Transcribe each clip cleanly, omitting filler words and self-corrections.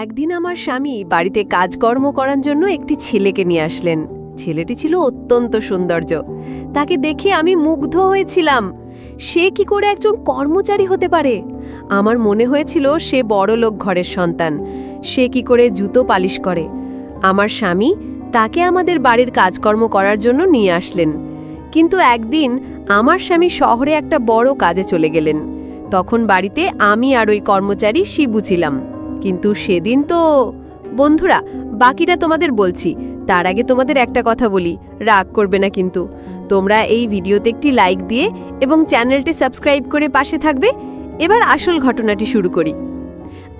একদিন আমার স্বামী বাড়িতে কাজকর্ম করার জন্য একটি ছেলেকে নিয়ে আসলেন। ছেলেটি ছিল অত্যন্ত সৌন্দর্য। তাকে দেখে আমি মুগ্ধ হয়েছিলাম। সে কি করে একজন কর্মচারী হতে পারে? আমার মনে হয়েছিল সে বড়লোক ঘরের সন্তান। সে কি করে জুতো পালিশ করে? আমার স্বামী তাকে আমাদের বাড়ির কাজকর্ম করার জন্য নিয়ে আসলেন। কিন্তু একদিন আমার স্বামী শহরে একটা বড় কাজে চলে গেলেন। তখন বাড়িতে আমি আর ওই কর্মচারী শিবু ছিলাম। কিন্তু সেদিন তো বন্ধুরা, বাকিটা তোমাদের বলছি। তার আগে তোমাদের একটা কথা বলি, রাগ করবে না কিন্তু। তোমরা এই ভিডিওতে একটি লাইক দিয়ে এবং চ্যানেলটি সাবস্ক্রাইব করে পাশে থাকবে। এবার আসল ঘটনাটি শুরু করি।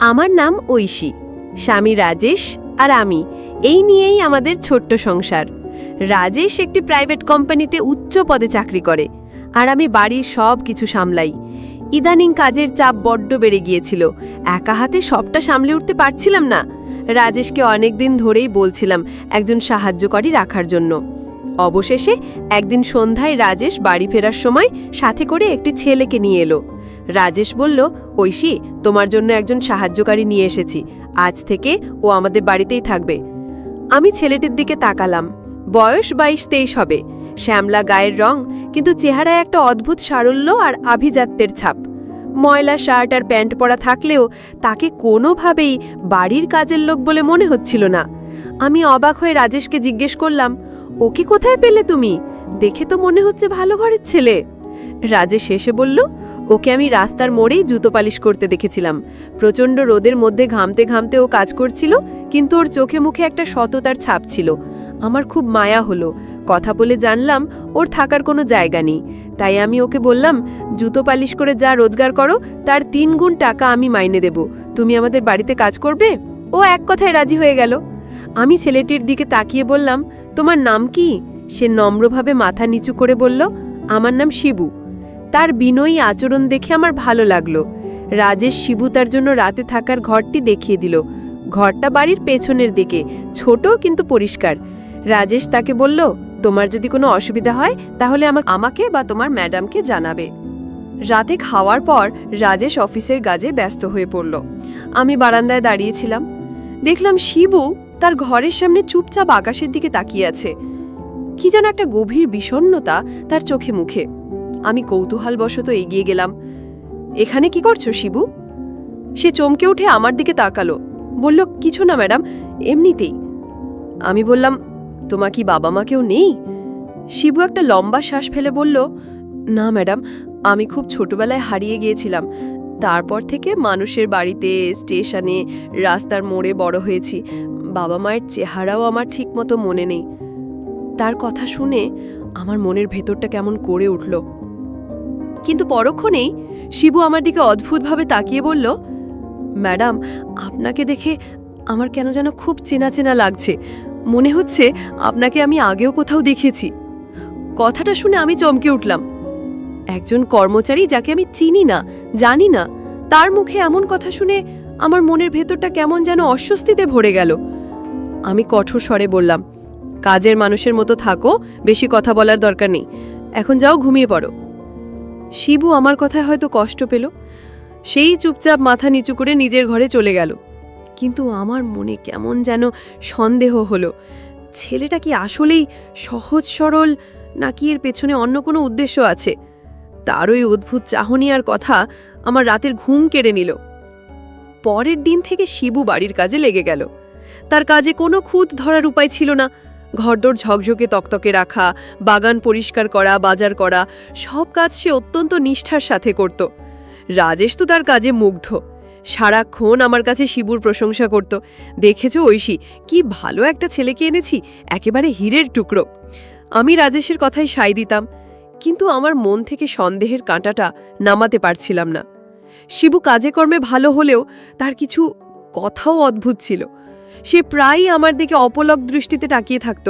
আমার নাম ঐশী, স্বামী রাজেশ আর আমি, এই নিয়েই আমাদের ছোট্ট সংসার। রাজেশ একটি প্রাইভেট কোম্পানিতে উচ্চ পদে চাকরি করে, আর আমি বাড়ির সব কিছু সামলাই। ইদানিং কাজের চাপ বড্ড বেড়ে গিয়েছিল। একা হাতে সবটা সামলে উঠতে পারছিলাম না। রাজেশকে অনেকদিন ধরেই বলছিলাম একজন সাহায্যকারী রাখার জন্য। অবশেষে একদিন সন্ধ্যায় রাজেশ বাড়ি ফেরার সময় সাথে করে একটি ছেলেকে নিয়ে এলো। রাজেশ বলল, ঐশী, তোমার জন্য একজন সাহায্যকারী নিয়ে এসেছি। আজ থেকে ও আমাদের বাড়িতেই থাকবে। আমি ছেলেটির দিকে তাকালাম। বয়স 22-23 হবে। শ্যামলা গায়ের রং, কিন্তু চেহারায় একটা অদ্ভুত সারল্য আর আভিজাত্যের ছাপ। ময়লা শার্ট আর প্যান্ট পরা থাকলেও তাকে কোনোভাবেই বাড়ির কাজের লোক বলে মনে হচ্ছিল না। আমি অবাক হয়ে রাজেশকে জিজ্ঞেস করলাম, ওকে কোথায় পেলে তুমি? দেখে তো মনে হচ্ছে ভালো ঘরের ছেলে। রাজেশ এসে বলল, ওকে আমি রাস্তার মোড়েই জুতো পালিশ করতে দেখেছিলাম। প্রচণ্ড রোদের মধ্যে ঘামতে ঘামতে ও কাজ করছিল, কিন্তু ওর চোখে মুখে একটা সততার ছাপ ছিল। আমার খুব মায়া হলো। কথা বলে জানলাম ওর থাকার কোনো জায়গা নেই। তাই আমি ওকে বললাম, জুতো পালিশ করে যা রোজগার করো তার 3 গুণ টাকা আমি মাইনে দেব। তুমি আমাদের বাড়িতে কাজ করবে? ও এক কথায় রাজি হয়ে গেল। আমি ছেলেটির দিকে তাকিয়ে বললাম, তোমার নাম কি? সে নম্রভাবে মাথা নিচু করে বলল, আমার নাম শিবু। তার বিনয়ী আচরণ দেখে আমার ভালো লাগলো। রাজেশ শিবু তার জন্য রাতে থাকার ঘরটি দেখিয়ে দিল। ঘরটা বাড়ির পেছনের দিকে, ছোট কিন্তু পরিষ্কার। রাজেশ তাকে বলল, তোমার যদি কোনো অসুবিধা হয় তাহলে আমাকে বা তোমার ম্যাডামকে জানাবে। রাতে খাওয়ার পর রাজেশ অফিসের কাজে ব্যস্ত হয়ে পড়ল। আমি বারান্দায় দাঁড়িয়েছিলাম। দেখলাম শিবু তার ঘরের সামনে চুপচাপ আকাশের দিকে তাকিয়ে আছে। কি যেন একটা গভীর বিষণ্ণতা তার চোখে মুখে। আমি কৌতূহলবশত এগিয়ে গেলাম। এখানে কি করছো শিবু? সে চমকে উঠে আমার দিকে তাকালো। বলল, কিছু না ম্যাডাম, এমনিতেই। আমি বললাম, তোমার কি বাবা মা কেউ নেই? শিবু একটা লম্বা শ্বাস ফেলে বলল, না ম্যাডাম, আমি খুব ছোটবেলায় হারিয়ে গিয়েছিলাম। তারপর থেকে মানুষের বাড়িতে, স্টেশনে, রাস্তার মোড়ে বড় হয়েছি। বাবা মায়ের চেহারাও আমার ঠিকমতো মনে নেই। তার কথা শুনে আমার মনের ভেতরটা কেমন করে উঠল। কিন্তু পরক্ষণেই শিবু আমার দিকে অদ্ভুতভাবে তাকিয়ে বলল, ম্যাডাম, আপনাকে দেখে আমার কেন যেন খুব চেনা চেনা লাগছে। মনে হচ্ছে আপনাকে আমি আগেও কোথাও দেখেছি। কথাটা শুনে আমি চমকে উঠলাম। একজন কর্মচারী যাকে আমি চিনি না, জানি না, তার মুখে এমন কথা শুনে আমার মনের ভেতরটা কেমন যেন অস্বস্তিতে ভরে গেল। আমি কঠোর স্বরে বললাম, কাজের মানুষের মতো থাকো, বেশি কথা বলার দরকার নেই। এখন যাও, ঘুমিয়ে পড়ো। শিবু আমার কথায় হয়তো কষ্ট পেল। সেই চুপচাপ মাথা নিচু করে নিজের ঘরে চলে গেল। কিন্তু আমার মনে কেমন যেন সন্দেহ হলো। ছেলেটা কি আসলেই সহজ সরল, নাকি এর পেছনে অন্য কোনো উদ্দেশ্য আছে? তার ওই অদ্ভুত চাহনি আর কথা আমার রাতের ঘুম কেড়ে নিল। পরের দিন থেকে শিবু বাড়ির কাজে লেগে গেল। তার কাজে কোনো খুঁত ধরার উপায় ছিল না। ঘরদোর ঝকঝকে তকতকে রাখা, বাগান পরিষ্কার করা, বাজার করা, সব কাজ সে অত্যন্ত নিষ্ঠার সাথে করত। রাজেশ তো তার কাজে মুগ্ধ। সারাক্ষণ আমার কাছে শিবুর প্রশংসা করত। দেখেছো ঐশী, কি ভালো একটা ছেলেকে এনেছি, একেবারে হীরের টুকরো। আমি রাজেশের কথায় সায় দিতাম, কিন্তু আমার মন থেকে সন্দেহের কাঁটাটা নামাতে পারছিলাম না। শিবু কাজে কর্মে ভালো হলেও তার কিছু কথাও অদ্ভুত ছিল। সে প্রায়ই আমার দিকে অপলক দৃষ্টিতে তাকিয়ে থাকত।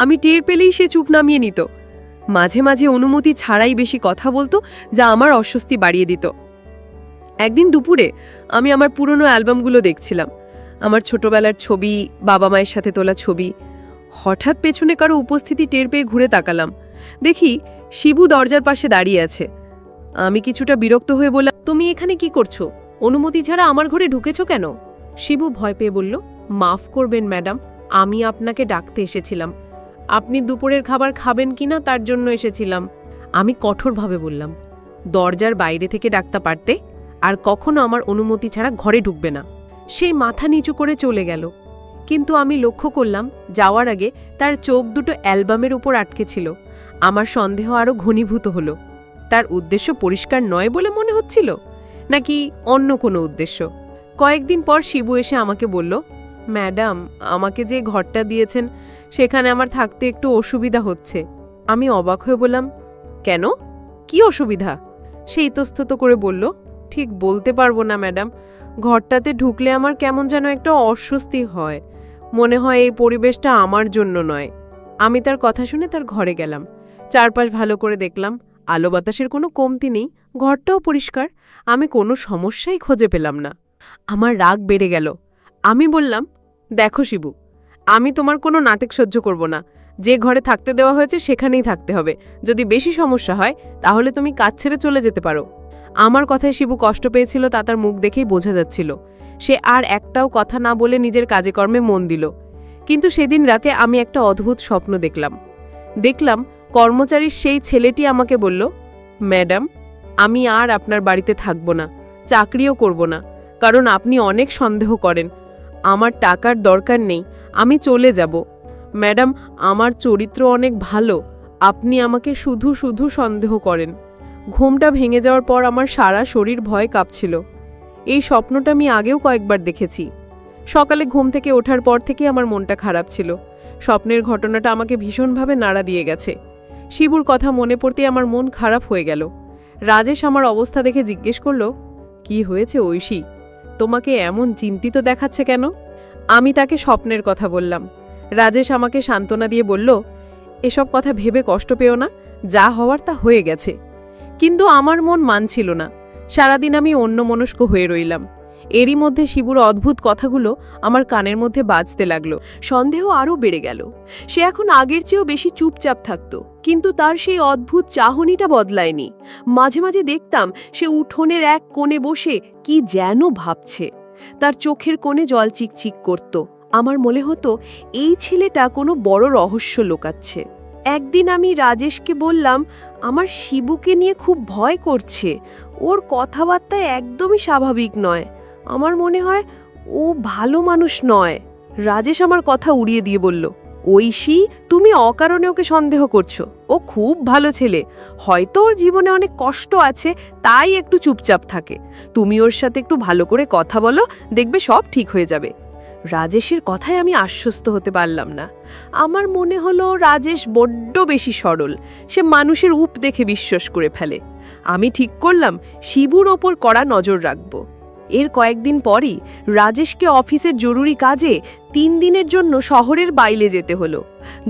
আমি টের পেলেই সে চুপ নামিয়ে নিত। মাঝে মাঝে অনুমতি ছাড়াই বেশি কথা বলতো, যা আমার অস্বস্তি বাড়িয়ে দিত। একদিন দুপুরে আমি আমার পুরনো অ্যালবামগুলো দেখছিলাম। আমার ছোটবেলার ছবি, বাবা মায়ের সাথে তোলা ছবি। হঠাৎ পেছনে কারো উপস্থিতি টের পেয়ে ঘুরে তাকালাম। দেখি শিবু দরজার পাশে দাঁড়িয়ে আছে। আমি কিছুটা বিরক্ত হয়ে বললাম, তুমি এখানে কি করছো? অনুমতি ছাড়া আমার ঘরে ঢুকেছো কেন? শিবু ভয় পেয়ে বলল, মাফ করবেন ম্যাডাম, আমি আপনাকে ডাকতে এসেছিলাম। আপনি দুপুরের খাবার খাবেন কিনা তার জন্য এসেছিলাম। আমি কঠোরভাবে বললাম, দরজার বাইরে থেকে ডাকতে পারতে, আর কখনো আমার অনুমতি ছাড়া ঘরে ঢুকবে না। সেই মাথা নিচু করে চলে গেল। কিন্তু আমি লক্ষ্য করলাম যাওয়ার আগে তার চোখ দুটো অ্যালবামের উপর আটকে ছিল। আমার সন্দেহ আরও ঘনীভূত হল। তার উদ্দেশ্য পরিষ্কার নয় বলে মনে হচ্ছিল, নাকি অন্য কোনো উদ্দেশ্য। কয়েকদিন পর শিবু এসে আমাকে বলল, ম্যাডাম, আমাকে যে ঘরটা দিয়েছেন সেখানে আমার থাকতে একটু অসুবিধা হচ্ছে। আমি অবাক হয়ে বললাম, কেন, কি অসুবিধা? সে ইতস্তত করে বলল, ঠিক বলতে পারবো না ম্যাডাম, ঘরটাতে ঢুকলে আমার কেমন যেন একটা অস্বস্তি হয়, মনে হয় এই পরিবেশটা আমার জন্য নয়। আমি তার কথা শুনে তার ঘরে গেলাম। চারপাশ ভালো করে দেখলাম, আলো বাতাসের কোনো কমতি নেই, ঘরটাও পরিষ্কার। আমি কোনো সমস্যাই খুঁজে পেলাম না। আমার রাগ বেড়ে গেল। আমি বললাম, দেখো শিবু, আমি তোমার কোনো নাটক সহ্য করব না। যে ঘরে থাকতে দেওয়া হয়েছে সেখানেই থাকতে হবে। যদি বেশি সমস্যা হয় তাহলে তুমি কাজ ছেড়ে চলে যেতে পারো। আমার কথায় শিবু কষ্ট পেয়েছিল, তা তার মুখ দেখেই বোঝা যাচ্ছিল। সে আর একটাও কথা না বলে নিজের কাজে কর্মে মন দিল। কিন্তু সেদিন রাতে আমি একটা অদ্ভুত স্বপ্ন দেখলাম কর্মচারীর সেই ছেলেটি আমাকে বলল, ম্যাডাম, আমি আর আপনার বাড়িতে থাকব না, চাকরিও করব না, কারণ আপনি অনেক সন্দেহ করেন। আমার টাকার দরকার নেই, আমি চলে যাব। ম্যাডাম, আমার চরিত্র অনেক ভালো, আপনি আমাকে শুধু শুধু সন্দেহ করেন। ঘুমটা ভেঙে যাওয়ার পর আমার সারা শরীর ভয়ে কাঁপছিল। এই স্বপ্নটা আমি আগেও কয়েকবার দেখেছি। সকালে ঘুম থেকে ওঠার পর থেকে আমার মনটা খারাপ ছিল। স্বপ্নের ঘটনাটা আমাকে ভীষণভাবে নাড়া দিয়ে গেছে। শিবুর কথা মনে পড়তেই আমার মন খারাপ হয়ে গেল। রাজেশ আমার অবস্থা দেখে জিজ্ঞেস করল, কি হয়েছে ঐশী, তোমাকে এমন চিন্তিত দেখাচ্ছে কেন? আমি তাকে স্বপ্নের কথা বললাম। রাজেশ আমাকে সান্ত্বনা দিয়ে বলল, এসব কথা ভেবে কষ্ট পেও না, যা হওয়ার তা হয়ে গেছে। কিন্তু আমার মন মানছিল না। সারাদিন আমি অন্যমনস্ক হয়ে রইলাম। এরই মধ্যে শিবুর অদ্ভুত কথাগুলো আমার কানের মধ্যে বাজতে লাগলো। সন্দেহ আরও বেড়ে গেল। সে এখন আগের চেয়েও বেশি চুপচাপ থাকত, কিন্তু তার সেই অদ্ভুত চাহনিটা বদলায়নি। মাঝে মাঝে দেখতাম সে উঠোনের এক কোণে বসে কি যেন ভাবছে। তার চোখের কোণে জল চিকচিক করত। আমার মনে হতো এই ছেলেটা কোনো বড় রহস্য লুকাচ্ছে। একদিন আমি রাজেশকে বললাম, আমার শিবুকে নিয়ে খুব ভয় করছে, ওর কথাবার্তা একদমই স্বাভাবিক নয়, আমার মনে হয় ও ভালো মানুষ নয়। রাজেশ আমার কথা উড়িয়ে দিয়ে বলল, ঐশী, তুমি অকারণে ওকে সন্দেহ করছো। ও খুব ভালো ছেলে, হয়তো ওর জীবনে অনেক কষ্ট আছে, তাই একটু চুপচাপ থাকে। তুমি ওর সাথে একটু ভালো করে কথা বলো, দেখবে সব ঠিক হয়ে যাবে। রাজেশের কথায় আমি আশ্বস্ত হতে পারলাম না। আমার মনে হলো রাজেশ বড্ড বেশি সরল, সে মানুষের রূপ দেখে বিশ্বাস করে ফেলে। আমি ঠিক করলাম শিবুর ওপর কড়া নজর রাখব। এর কয়েকদিন পরই রাজেশকে অফিসের জরুরি কাজে 3 দিনের জন্য শহরের বাইরে যেতে হলো।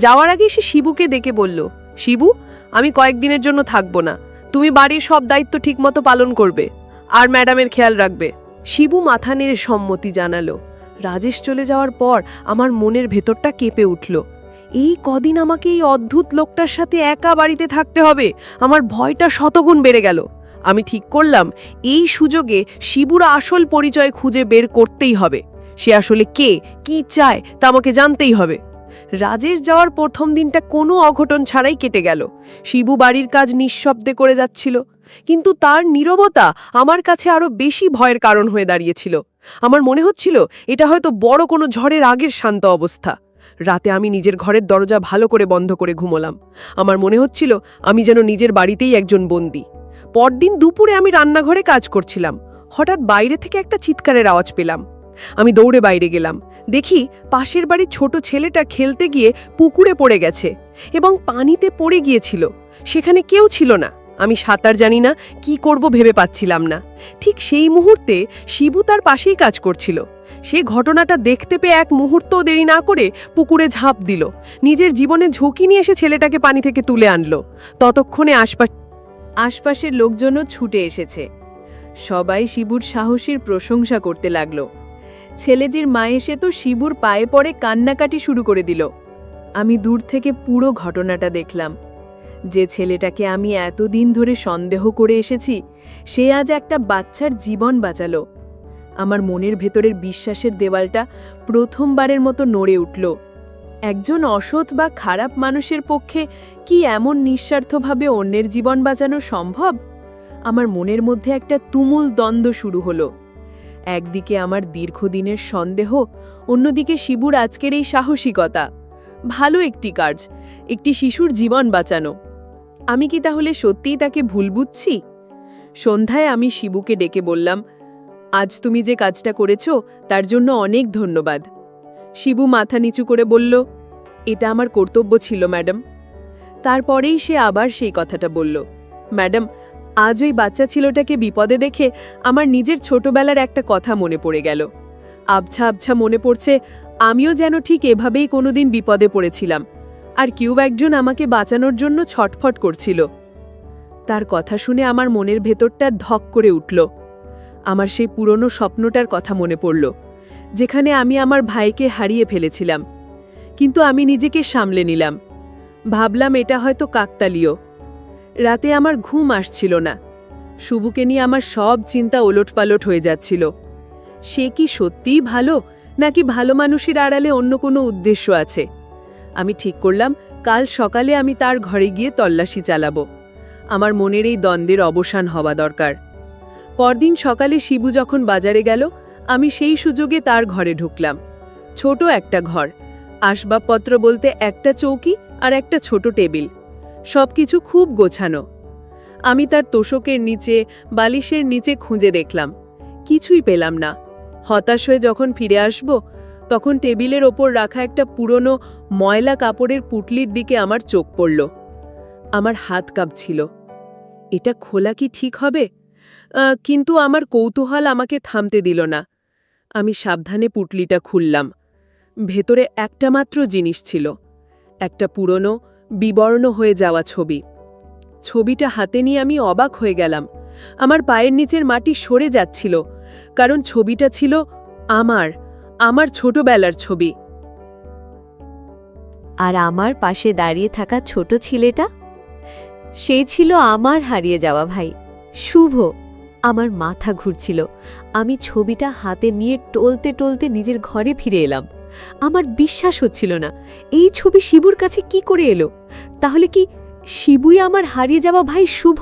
যাওয়ার আগে সে শিবুকে ডেকে বলল, শিবু, আমি কয়েকদিনের জন্য থাকবো না, তুমি বাড়ির সব দায়িত্ব ঠিকমতো পালন করবে, আর ম্যাডামের খেয়াল রাখবে। শিবু মাথা নেড়ে সম্মতি জানালো। রাজেশ চলে যাওয়ার পর আমার মনের ভেতরটা কেঁপে উঠল। এই কদিন আমাকে এই অদ্ভুত লোকটার সাথে একা বাড়িতে থাকতে হবে। আমার ভয়টা শতগুণ বেড়ে গেল। আমি ঠিক করলাম এই সুযোগে শিবুর আসল পরিচয় খুঁজে বের করতেই হবে। সে আসলে কে, কি চায় তা আমাকে জানতেই হবে। রাজেশ যাওয়ার প্রথম দিনটা কোনো অঘটন ছাড়াই কেটে গেল। শিবু বাড়ির কাজ নিঃশব্দে করে যাচ্ছিল, কিন্তু তার নীরবতা আমার কাছে আরো বেশি ভয়ের কারণ হয়ে দাঁড়িয়েছিল। আমার মনে হচ্ছিল এটা হয়তো বড় কোনো ঝড়ের আগের শান্ত অবস্থা। রাতে আমি নিজের ঘরের দরজা ভালো করে বন্ধ করে ঘুমোলাম। আমার মনে হচ্ছিল আমি যেন নিজের বাড়িতেই একজন বন্দী। পরদিন দুপুরে আমি রান্নাঘরে কাজ করছিলাম। হঠাৎ বাইরে থেকে একটা চিৎকারের আওয়াজ পেলাম। আমি দৌড়ে বাইরে গেলাম। দেখি পাশের বাড়ির ছোট ছেলেটা খেলতে গিয়ে পুকুরে পড়ে গেছে এবং পানিতে পড়ে গিয়েছিল। সেখানে কেউ ছিল না। আমি সাঁতার জানি না, কি করব ভেবে পাচ্ছিলাম না। ঠিক সেই মুহূর্তে শিবু তার পাশেই কাজ করছিল। সে ঘটনাটা দেখতে পেয়ে এক মুহূর্তও দেরি না করে পুকুরে ঝাঁপ দিল। নিজের জীবনে ঝুঁকি নিয়ে এসে ছেলেটাকে পানি থেকে তুলে আনলো। ততক্ষণে আশপাশের লোকজনও ছুটে এসেছে। সবাই শিবুর সাহসীর প্রশংসা করতে লাগল। ছেলেটির মা এসে তো শিবুর পায়ে পড়ে কান্নাকাটি শুরু করে দিল। আমি দূর থেকে পুরো ঘটনাটা দেখলাম। যে ছেলেটাকে আমি এতদিন ধরে সন্দেহ করে এসেছি, সে আজ একটা বাচ্চার জীবন বাঁচালো। আমার মনের ভেতরের বিশ্বাসের দেওয়ালটা প্রথমবারের মতো নড়ে উঠল। একজন অসৎ বা খারাপ মানুষের পক্ষে কি এমন নিঃস্বার্থভাবে অন্যের জীবন বাঁচানো সম্ভব? আমার মনের মধ্যে একটা তুমুল দ্বন্দ্ব শুরু হলো। একদিকে আমার দীর্ঘদিনের সন্দেহ, অন্যদিকে শিবুর আজকের এই সাহসিকতা। ভালো একটি কাজ, একটি শিশুর জীবন বাঁচানো। আমি কি তাহলে সত্যিই তাকে ভুল বুঝছি? সন্ধ্যায় আমি শিবুকে ডেকে বললাম, আজ তুমি যে কাজটা করেছ তার জন্য অনেক ধন্যবাদ। শিবু মাথা নিচু করে বলল, এটা আমার কর্তব্য ছিল ম্যাডাম। তারপরেই সে আবার সেই কথাটা বলল, ম্যাডাম, আজ ওই বাচ্চা ছেলেটাকে বিপদে দেখে আমার নিজের ছোটবেলার একটা কথা মনে পড়ে গেল। আবছা আবছা মনে পড়ছে আমিও যেন ঠিক এভাবেই কোনোদিন বিপদে পড়েছিলাম, আর কেউ একজন আমাকে বাঁচানোর জন্য ছটফট করছিল। তার কথা শুনে আমার মনের ভেতরটা ধক করে উঠল। আমার সেই পুরনো স্বপ্নটার কথা মনে পড়ল, যেখানে আমি আমার ভাইকে হারিয়ে ফেলেছিলাম। কিন্তু আমি নিজেকে সামলে নিলাম। ভাবলাম এটা হয়তো কাকতালীয়। রাতে আমার ঘুম আসছিল না। শুভুকে নিয়ে আমার সব চিন্তা ওলটপালট হয়ে যাচ্ছিল। সে কি সত্যিই ভালো, নাকি ভালো মানুষের আড়ালে অন্য কোনো উদ্দেশ্য আছে? আমি ঠিক করলাম কাল সকালে আমি তার ঘরে গিয়ে তল্লাশি চালাবো। আমার মনের এই দ্বন্দ্বের অবসান হওয়া দরকার। পরদিন সকালে শিবু যখন বাজারে গেল, আমি সেই সুযোগে তার ঘরে ঢুকলাম। ছোট একটা ঘর, আসবাবপত্র বলতে একটা চৌকি আর একটা ছোট টেবিল, সবকিছু খুব গোছানো। আমি তার তোশকের নিচে, বালিশের নিচে খুঁজে দেখলাম, কিছুই পেলাম না। হতাশ হয়ে যখন ফিরে আসব, তখন টেবিলের ওপর রাখা একটা পুরনো ময়লা কাপড়ের পুটলির দিকে আমার চোখ পড়ল। আমার হাত কাঁপছিল। এটা খোলা কি ঠিক হবে? কিন্তু আমার কৌতূহল আমাকে থামতে দিল না। আমি সাবধানে পুটলিটা খুললাম। ভেতরে একটা মাত্র জিনিস ছিল, একটা পুরনো, বিবর্ণ হয়ে যাওয়া ছবি। ছবিটা হাতে নিয়ে আমি অবাক হয়ে গেলাম। আমার পায়ের নিচের মাটি সরে যাচ্ছিল, কারণ ছবিটা ছিল আমার ছোটবেলার ছবি। আর আমার পাশে দাঁড়িয়ে থাকা ছোট ছেলেটা, সেই ছিল আমার হারিয়ে যাওয়া ভাই শুভ। আমার মাথা ঘুরছিল। আমি ছবিটা হাতে নিয়ে টলতে টলতে নিজের ঘরে ফিরে এলাম। আমার বিশ্বাস হচ্ছিল না, এই ছবি শিবুর কাছে কি করে এলো? তাহলে কি শিবুই আমার হারিয়ে যাওয়া ভাই শুভ?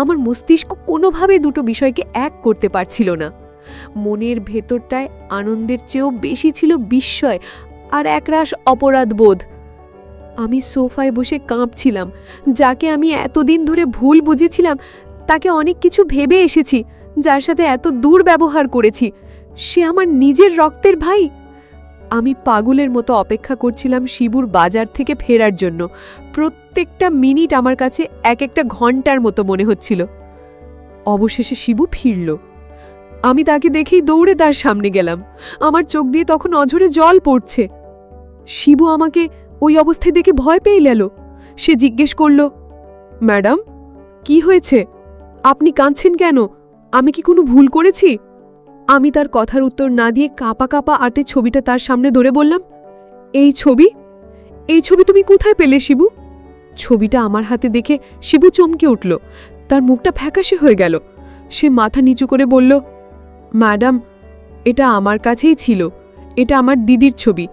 আমার মস্তিষ্ক কোনোভাবে দুটো বিষয়কে এক করতে পারছিল না। মনের ভেতরটায় আনন্দের চেয়েও বেশি ছিল বিস্ময় আর একরাশ অপরাধবোধ। আমি সোফায় বসে কাঁপছিলাম। যাকে আমি এতদিন ধরে ভুল বুঝেছিলাম, তাকে অনেক কিছু ভেবে এসেছি, যার সাথে এত দুর্ব্যবহার করেছি, সে আমার নিজের রক্তের ভাই। আমি পাগলের মতো অপেক্ষা করছিলাম শিবুর বাজার থেকে ফেরার জন্য। প্রত্যেকটা মিনিট আমার কাছে এক একটা ঘন্টার মতো মনে হচ্ছিল। অবশেষে শিবু ফিরল। আমি তাকে দেখেই দৌড়ে তার সামনে গেলাম। আমার চোখ দিয়ে তখন অঝরে জল পড়ছে। শিবু আমাকে ওই অবস্থায় দেখে ভয় পেয়ে গেল। সে জিজ্ঞেস করল, ম্যাডাম, কি হয়েছে? আপনি কাঁদছেন কেন? আমি কি কোনো ভুল করেছি? আমি তার কথার উত্তর না দিয়ে কাঁপা কাঁপা হাতে ছবিটা তার সামনে ধরে বললাম, এই ছবি তুমি কোথায় পেলে শিবু? ছবিটা আমার হাতে দেখে শিবু চমকে উঠল। তার মুখটা ফ্যাকাশে হয়ে গেল। সে মাথা নিচু করে বলল, ম্যাডাম, এটা আমার কাছেই ছিল। এটা আমার দিদির ছবি।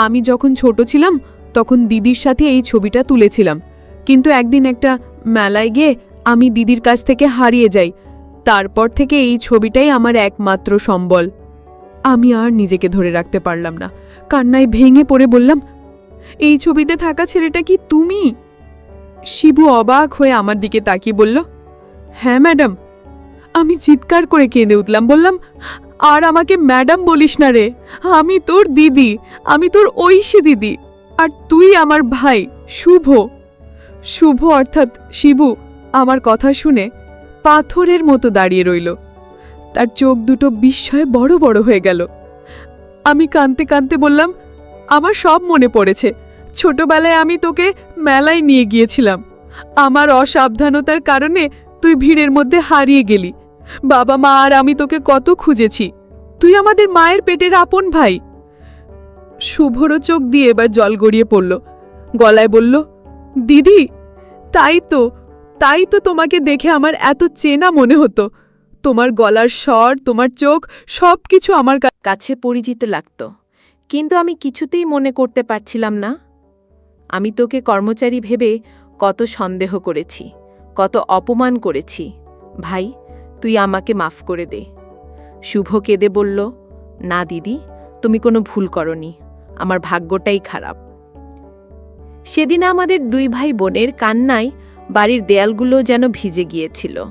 আমি যখন ছোট ছিলাম তখন দিদির সাথে এই ছবিটা তুলেছিলাম, কিন্তু একদিন একটা মেলায় গিয়ে আমি দিদির কাছ থেকে হারিয়ে যাই। তারপর থেকে এই ছবিটাই আমার একমাত্র সম্বল। আমি আর নিজেকে ধরে রাখতে পারলাম না। কান্নায় ভেঙে পড়ে বললাম, এই ছবিতে থাকা ছেলেটা কি তুমি? শিবু অবাক হয়ে আমার দিকে তাকিয়ে বলল, হ্যাঁ ম্যাডাম। আমি চিৎকার করে কেঁদে উঠলাম, বললাম, আর আমাকে ম্যাডাম বলিস না রে, আমি তোর দিদি, আমি তোর ঐশী দিদি, আর তুই আমার ভাই শুভ। শুভ অর্থাৎ শিবু আমার কথা শুনে পাথরের মতো দাঁড়িয়ে রইল। তার চোখ দুটো বিস্ময়ে বড় বড় হয়ে গেল। আমি কাঁদতে কাঁদতে বললাম, আমার সব মনে পড়েছে। ছোটবেলায় আমি তোকে মেলায় নিয়ে গিয়েছিলাম। আমার অসাবধানতার কারণে তুই ভিড়ের মধ্যে হারিয়ে গেলি। বাবা মা আর আমি তোকে কত খুঁজেছি। তুই আমাদের মায়ের পেটের আপন ভাই। শুভরও চোখ দিয়ে এবার জল গড়িয়ে পড়ল। গলায় বলল, দিদি, তাই তো তোমাকে দেখে আমার এত চেনা মনে হতো। তোমার গলার স্বর, তোমার চোখ, সবকিছু আমার কাছে পরিচিত লাগত, কিন্তু আমি কিছুতেই মনে করতে পারছিলাম না। আমি তোকে কর্মচারী ভেবে কত সন্দেহ করেছি, কত অপমান করেছি। ভাই, তুই আমাকে মাফ করে দে। শুভ কেঁদে বলল, না দিদি, তুমি কোনো ভুল করনি, আমার ভাগ্যটাই খারাপ। সেদিন আমাদের দুই ভাই বোনের কান্নায় বাড়ির দেয়ালগুলো যেন ভিজে গিয়েছিল।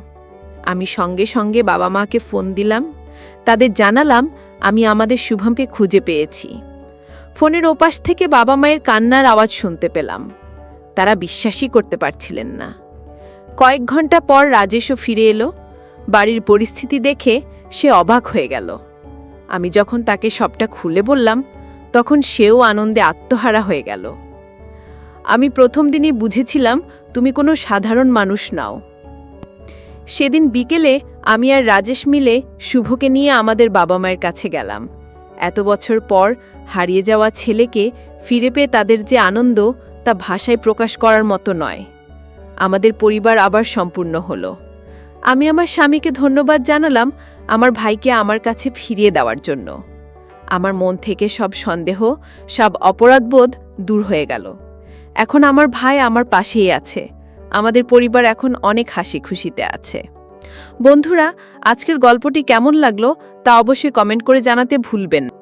আমি সঙ্গে সঙ্গে বাবা মাকে ফোন দিলাম, তাদের জানালাম আমি আমাদের শুভমকে খুঁজে পেয়েছি। ফোনের ওপাশ থেকে বাবা মায়ের কান্নার আওয়াজ শুনতে পেলাম। তারা বিশ্বাসই করতে পারছিলেন না। কয়েক ঘন্টা পর রাজেশও ফিরে এলো। বাড়ির পরিস্থিতি দেখে সে অবাক হয়ে গেল। আমি যখন তাকে সবটা খুলে বললাম, তখন সেও আনন্দে আত্মহারা হয়ে গেল। আমি প্রথম দিনই বুঝেছিলাম তুমি কোনো সাধারণ মানুষ নাও। সেদিন বিকেলে আমি আর রাজেশ মিলে শুভকে নিয়ে আমাদের বাবা মায়ের কাছে গেলাম। এত বছর পর হারিয়ে যাওয়া ছেলেকে ফিরে পেয়ে তাদের যে আনন্দ, তা ভাষায় প্রকাশ করার মতো নয়। আমাদের পরিবার আবার সম্পূর্ণ হলো। আমি আমার স্বামীকে ধন্যবাদ জানালাম আমার ভাইকে আমার কাছে ফিরিয়ে দেওয়ার জন্য। আমার মন থেকে সব সন্দেহ, সব অপরাধবোধ দূর হয়ে গেল। এখন আমার ভাই আমার পাশেই আছে। আমাদের পরিবার এখন অনেক হাসি খুশিতে আছে। বন্ধুরা, আজকের গল্পটি কেমন লাগলো তা অবশ্যই কমেন্ট করে জানাতে ভুলবেন না।